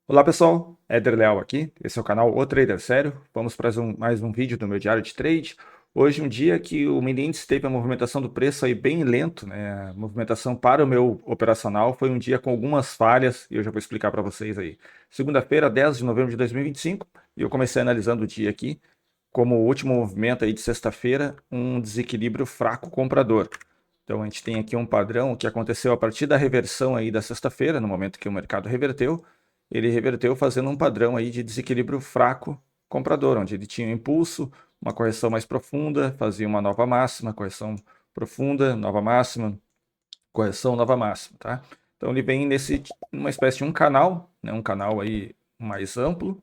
Olá pessoal, Éder Leal aqui, esse é o canal O Trader Sério. Vamos para mais um vídeo do meu diário de trade. Hoje um dia que o mini índice teve a movimentação do preço aí bem lento, né? A movimentação para o meu operacional foi um dia com algumas falhas e eu já vou explicar para vocês aí. Segunda-feira, 10 de novembro de 2025, e eu comecei analisando o dia aqui como o último movimento aí de sexta-feira, um desequilíbrio fraco comprador. Então a gente tem aqui um padrão que aconteceu a partir da reversão aí da sexta-feira, no momento que o mercado reverteu, ele reverteu fazendo um padrão aí de desequilíbrio fraco comprador, onde ele tinha um impulso, uma correção mais profunda, fazia uma nova máxima, correção profunda, nova máxima, correção, nova máxima, tá? Então ele vem uma espécie de um canal, né, um canal aí mais amplo,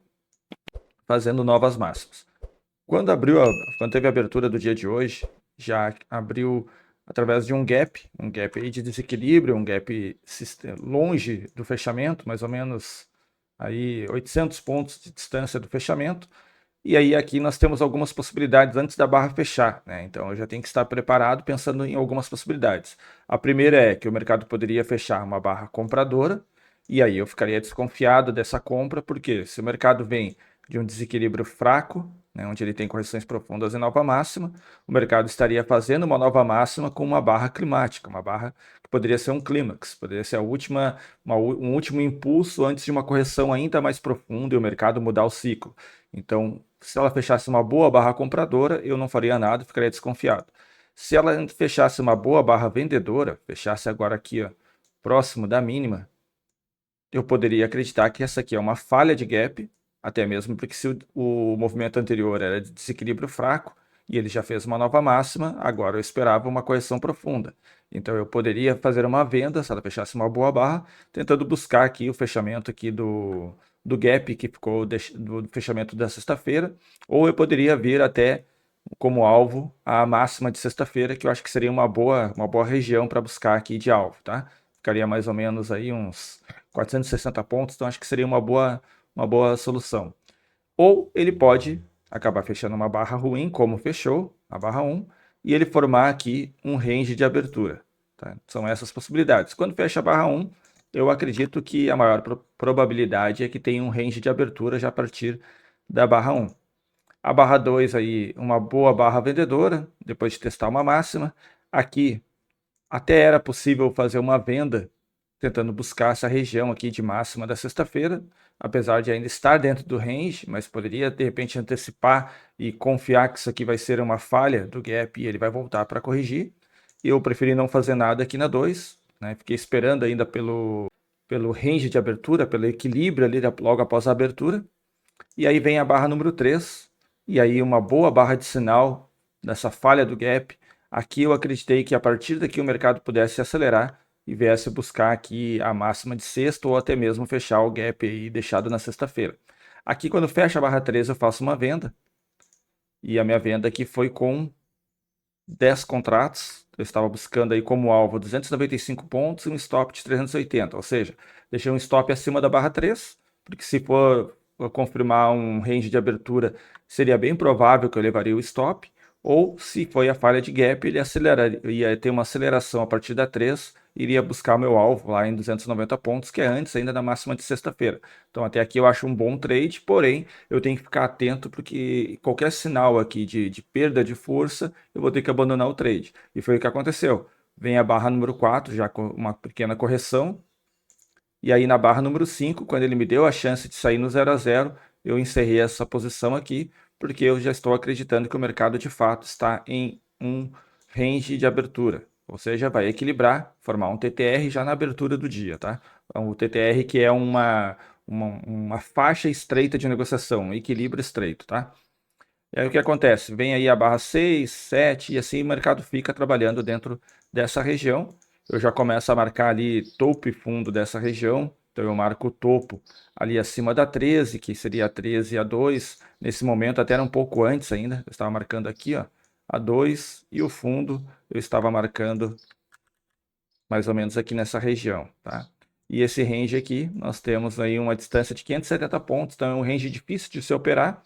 fazendo novas máximas. Quando teve a abertura do dia de hoje, já abriu através de um gap aí de desequilíbrio, um gap longe do fechamento, mais ou menos aí 800 pontos de distância do fechamento. E aí aqui nós temos algumas possibilidades antes da barra fechar, né? Então eu já tenho que estar preparado pensando em algumas possibilidades. A primeira é que o mercado poderia fechar uma barra compradora, e aí eu ficaria desconfiado dessa compra, porque se o mercado vem de um desequilíbrio fraco, né, onde ele tem correções profundas e nova máxima, o mercado estaria fazendo uma nova máxima com uma barra climática, uma barra que poderia ser um clímax, poderia ser um último impulso antes de uma correção ainda mais profunda e o mercado mudar o ciclo. Então, se ela fechasse uma boa barra compradora, eu não faria nada, ficaria desconfiado. Se ela fechasse uma boa barra vendedora, fechasse agora aqui, ó, próximo da mínima, eu poderia acreditar que essa aqui é uma falha de gap, até mesmo porque se o movimento anterior era de desequilíbrio fraco e ele já fez uma nova máxima, agora eu esperava uma correção profunda. Então eu poderia fazer uma venda, se ela fechasse uma boa barra, tentando buscar aqui o fechamento aqui do gap que ficou do fechamento da sexta-feira, ou eu poderia vir até como alvo a máxima de sexta-feira, que eu acho que seria uma boa região para buscar aqui de alvo, tá? Ficaria mais ou menos aí uns 460 pontos, então acho que seria uma boa solução. Ou ele pode acabar fechando uma barra ruim, como fechou, a barra 1, e ele formar aqui um range de abertura. Tá? São essas possibilidades. Quando fecha a barra 1, eu acredito que a maior probabilidade é que tenha um range de abertura já a partir da barra 1. A barra 2 aí, uma boa barra vendedora, depois de testar uma máxima. Aqui até era possível fazer uma venda tentando buscar essa região aqui de máxima da sexta-feira, apesar de ainda estar dentro do range, mas poderia de repente antecipar e confiar que isso aqui vai ser uma falha do gap e ele vai voltar para corrigir. Eu preferi não fazer nada aqui na 2, né? Fiquei esperando ainda pelo range de abertura, pelo equilíbrio ali logo após a abertura. E aí vem a barra número 3, e aí uma boa barra de sinal dessa falha do gap. Aqui eu acreditei que a partir daqui o mercado pudesse acelerar e viesse buscar aqui a máxima de sexta ou até mesmo fechar o gap aí deixado na sexta-feira. Aqui quando fecha a barra 3 eu faço uma venda, e a minha venda aqui foi com 10 contratos. Eu estava buscando aí como alvo 295 pontos e um stop de 380, ou seja, deixei um stop acima da barra 3, porque se for confirmar um range de abertura, seria bem provável que eu levaria o stop, ou se foi a falha de gap, ele ia ter uma aceleração a partir da 3, iria buscar o meu alvo lá em 290 pontos, que é antes ainda da máxima de sexta-feira. Então até aqui eu acho um bom trade, porém eu tenho que ficar atento porque qualquer sinal aqui de perda de força, eu vou ter que abandonar o trade. E foi o que aconteceu. Vem a barra número 4, já com uma pequena correção, e aí na barra número 5, quando ele me deu a chance de sair no 0 a 0, eu encerrei essa posição aqui, porque eu já estou acreditando que o mercado de fato está em um range de abertura, ou seja, vai equilibrar, formar um TTR já na abertura do dia, tá? Então, o TTR que é uma faixa estreita de negociação, um equilíbrio estreito, tá? E aí o que acontece? Vem aí a barra 6, 7 e assim o mercado fica trabalhando dentro dessa região. Eu já começo a marcar ali topo e fundo dessa região. Então eu marco o topo ali acima da 13, que seria a 13 a 2. Nesse momento até era um pouco antes ainda. Eu estava marcando aqui, ó, a 2 e o fundo eu estava marcando mais ou menos aqui nessa região, tá? E esse range aqui, nós temos aí uma distância de 570 pontos, então é um range difícil de se operar,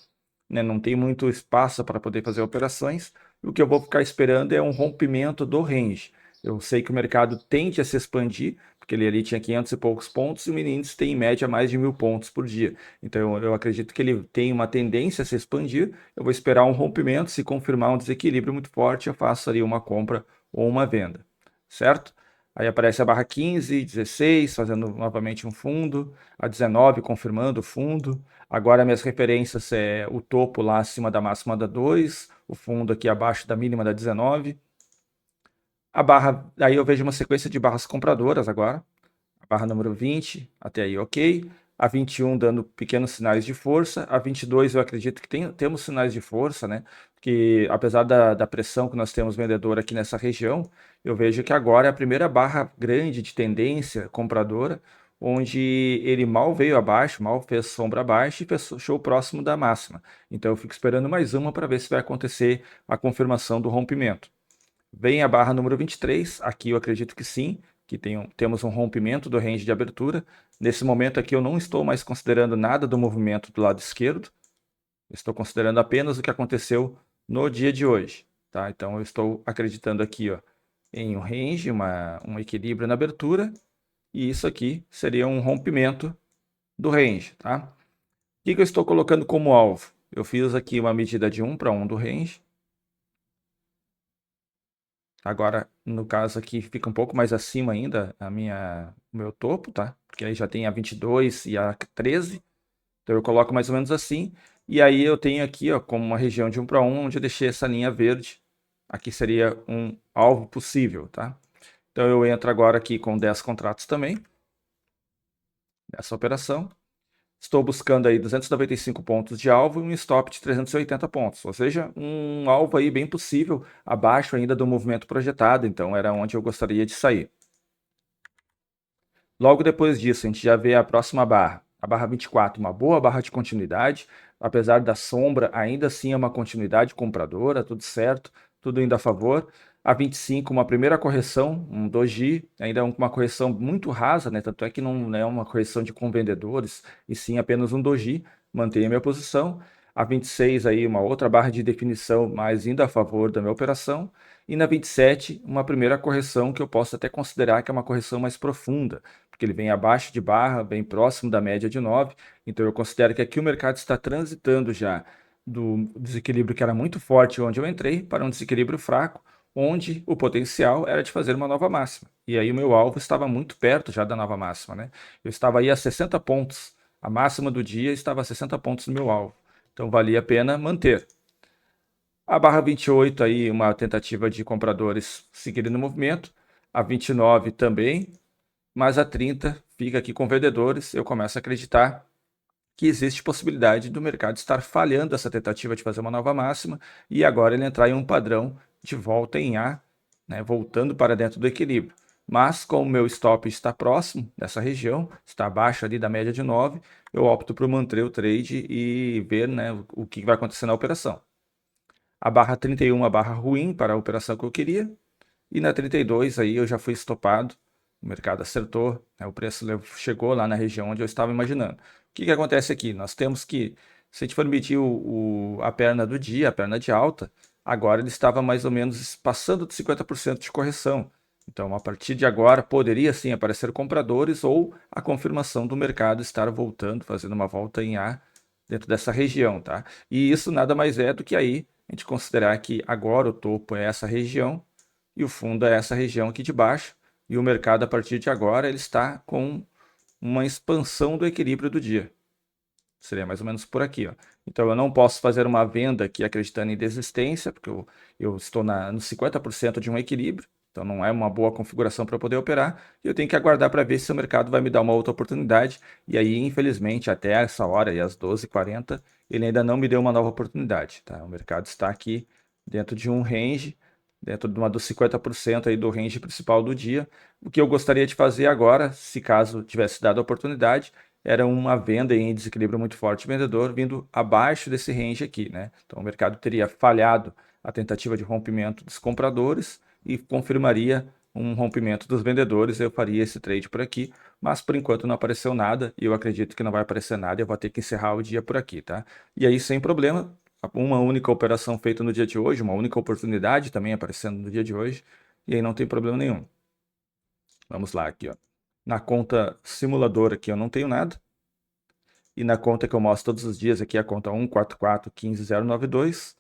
né? Não tem muito espaço para poder fazer operações. O que eu vou ficar esperando é um rompimento do range. Eu sei que o mercado tende a se expandir, porque ele ali tinha 500 e poucos pontos e o mini índice tem em média mais de 1.000 pontos por dia. Então eu acredito que ele tem uma tendência a se expandir. Eu vou esperar um rompimento, se confirmar um desequilíbrio muito forte, eu faço ali uma compra ou uma venda, certo? Aí aparece a barra 15, 16, fazendo novamente um fundo, a 19 confirmando o fundo. Agora minhas referências é o topo lá acima da máxima da 2, o fundo aqui abaixo da mínima da 19. A barra, aí eu vejo uma sequência de barras compradoras agora. A barra número 20, até aí ok. A 21 dando pequenos sinais de força. A 22 eu acredito que temos sinais de força, né? Porque apesar da pressão que nós temos vendedor aqui nessa região, eu vejo que agora é a primeira barra grande de tendência compradora, onde ele mal veio abaixo, mal fez sombra abaixo e fechou próximo da máxima. Então eu fico esperando mais uma para ver se vai acontecer a confirmação do rompimento. Vem a barra número 23, aqui eu acredito que sim, que temos um rompimento do range de abertura. Nesse momento aqui eu não estou mais considerando nada do movimento do lado esquerdo, estou considerando apenas o que aconteceu no dia de hoje. Tá? Então eu estou acreditando aqui ó, em um range, um equilíbrio na abertura, e isso aqui seria um rompimento do range. Tá? O que eu estou colocando como alvo? Eu fiz aqui uma medida de 1 para 1 do range. Agora, no caso aqui, fica um pouco mais acima ainda o meu topo, tá? Porque aí já tem a 22 e a 13. Então eu coloco mais ou menos assim. E aí eu tenho aqui, ó, como uma região de 1 para 1, onde eu deixei essa linha verde. Aqui seria um alvo possível, tá? Então eu entro agora aqui com 10 contratos também, nessa operação. Estou buscando aí 295 pontos de alvo e um stop de 380 pontos, ou seja, um alvo aí bem possível, abaixo ainda do movimento projetado, então era onde eu gostaria de sair. Logo depois disso, a gente já vê a próxima barra, a barra 24, uma boa barra de continuidade, apesar da sombra, ainda assim é uma continuidade compradora, tudo certo, tudo indo a favor. A 25, uma primeira correção, um doji, ainda uma correção muito rasa, né? Tanto é que não é uma correção de convendedores, e sim apenas um doji, mantenho a minha posição. A 26 aí, uma outra barra de definição, mas indo a favor da minha operação. E na 27, uma primeira correção que eu posso até considerar que é uma correção mais profunda, porque ele vem abaixo de barra, bem próximo da média de 9. Então eu considero que aqui o mercado está transitando já do desequilíbrio que era muito forte onde eu entrei para um desequilíbrio fraco, onde o potencial era de fazer uma nova máxima. E aí o meu alvo estava muito perto já da nova máxima, né? Eu estava aí a 60 pontos. A máxima do dia estava a 60 pontos do meu alvo. Então valia a pena manter. A barra 28 aí, uma tentativa de compradores seguirem no movimento. A 29 também, mas a 30 fica aqui com vendedores. Eu começo a acreditar que existe possibilidade do mercado estar falhando essa tentativa de fazer uma nova máxima e agora ele entrar em um padrão de volta em A, né, voltando para dentro do equilíbrio. Mas como o meu stop está próximo dessa região, está abaixo ali da média de 9, eu opto por manter o trade e ver, né, o que vai acontecer na operação. A barra 31, a barra ruim para a operação que eu queria, e na 32 aí eu já fui estopado, o mercado acertou, né, o preço chegou lá na região onde eu estava imaginando. O que acontece aqui? Nós temos que, se a gente for medir a perna do dia, a perna de alta, agora ele estava mais ou menos passando de 50% de correção. Então, a partir de agora, poderia sim aparecer compradores ou a confirmação do mercado estar voltando, fazendo uma volta em A dentro dessa região, tá? E isso nada mais é do que aí a gente considerar que agora o topo é essa região, e o fundo é essa região aqui de baixo, e o mercado a partir de agora ele está com uma expansão do equilíbrio do dia. Seria mais ou menos por aqui, ó. Então eu não posso fazer uma venda aqui acreditando em desistência, porque eu estou nos 50% de um equilíbrio, então não é uma boa configuração para poder operar, e eu tenho que aguardar para ver se o mercado vai me dar uma outra oportunidade, e aí infelizmente até essa hora, às 12h40, ele ainda não me deu uma nova oportunidade, tá? O mercado está aqui dentro de um range, dentro de uma dos 50% aí do range principal do dia. O que eu gostaria de fazer agora, se caso tivesse dado a oportunidade, era uma venda em desequilíbrio muito forte vendedor vindo abaixo desse range aqui, né? Então o mercado teria falhado a tentativa de rompimento dos compradores e confirmaria um rompimento dos vendedores. Eu faria esse trade por aqui, mas por enquanto não apareceu nada e eu acredito que não vai aparecer nada. Eu vou ter que encerrar o dia por aqui, tá? E aí sem problema, uma única operação feita no dia de hoje, uma única oportunidade também aparecendo no dia de hoje, e aí não tem problema nenhum. Vamos lá aqui, ó. Na conta simulador aqui eu não tenho nada. E na conta que eu mostro todos os dias aqui, a conta 144.15.092,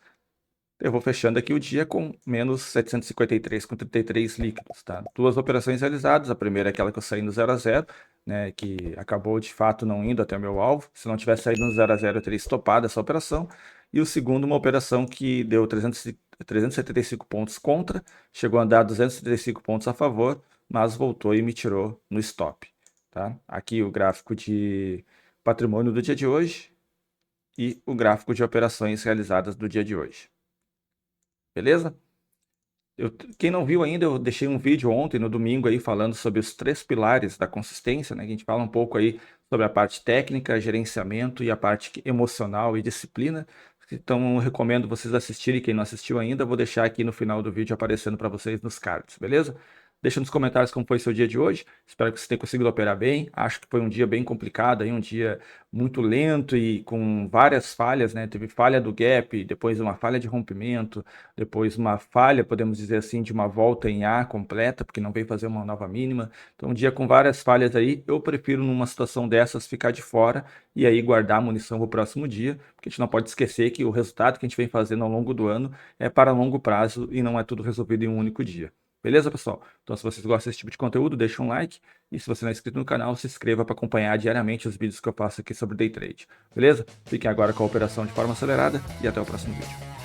eu vou fechando aqui o dia com menos 753,33 líquidos, tá? Duas operações realizadas, a primeira é aquela que eu saí no 0 a 0, né, que acabou de fato não indo até o meu alvo. Se não tivesse saído no 0 a 0, eu teria estopado essa operação. E o segundo, uma operação que deu 375 pontos contra, chegou a andar 275 pontos a favor, mas voltou e me tirou no stop, tá? Aqui o gráfico de patrimônio do dia de hoje e o gráfico de operações realizadas do dia de hoje. Beleza? Quem não viu ainda, eu deixei um vídeo ontem, no domingo, aí, falando sobre os 3 pilares da consistência, né? A gente fala um pouco aí sobre a parte técnica, gerenciamento e a parte emocional e disciplina. Então, eu recomendo vocês assistirem. Quem não assistiu ainda, eu vou deixar aqui no final do vídeo aparecendo para vocês nos cards, beleza? Deixa nos comentários como foi seu dia de hoje. Espero que você tenha conseguido operar bem. Acho que foi um dia bem complicado, aí, um dia muito lento e com várias falhas, né? Teve falha do gap, depois uma falha de rompimento, depois uma falha, podemos dizer assim, de uma volta em A completa, porque não veio fazer uma nova mínima. Então, um dia com várias falhas aí, eu prefiro numa situação dessas ficar de fora e aí guardar a munição para o próximo dia, porque a gente não pode esquecer que o resultado que a gente vem fazendo ao longo do ano é para longo prazo e não é tudo resolvido em um único dia. Beleza, pessoal? Então, se vocês gostam desse tipo de conteúdo, deixa um like. E se você não é inscrito no canal, se inscreva para acompanhar diariamente os vídeos que eu faço aqui sobre Day Trade. Beleza? Fiquem agora com a operação de forma acelerada e até o próximo vídeo.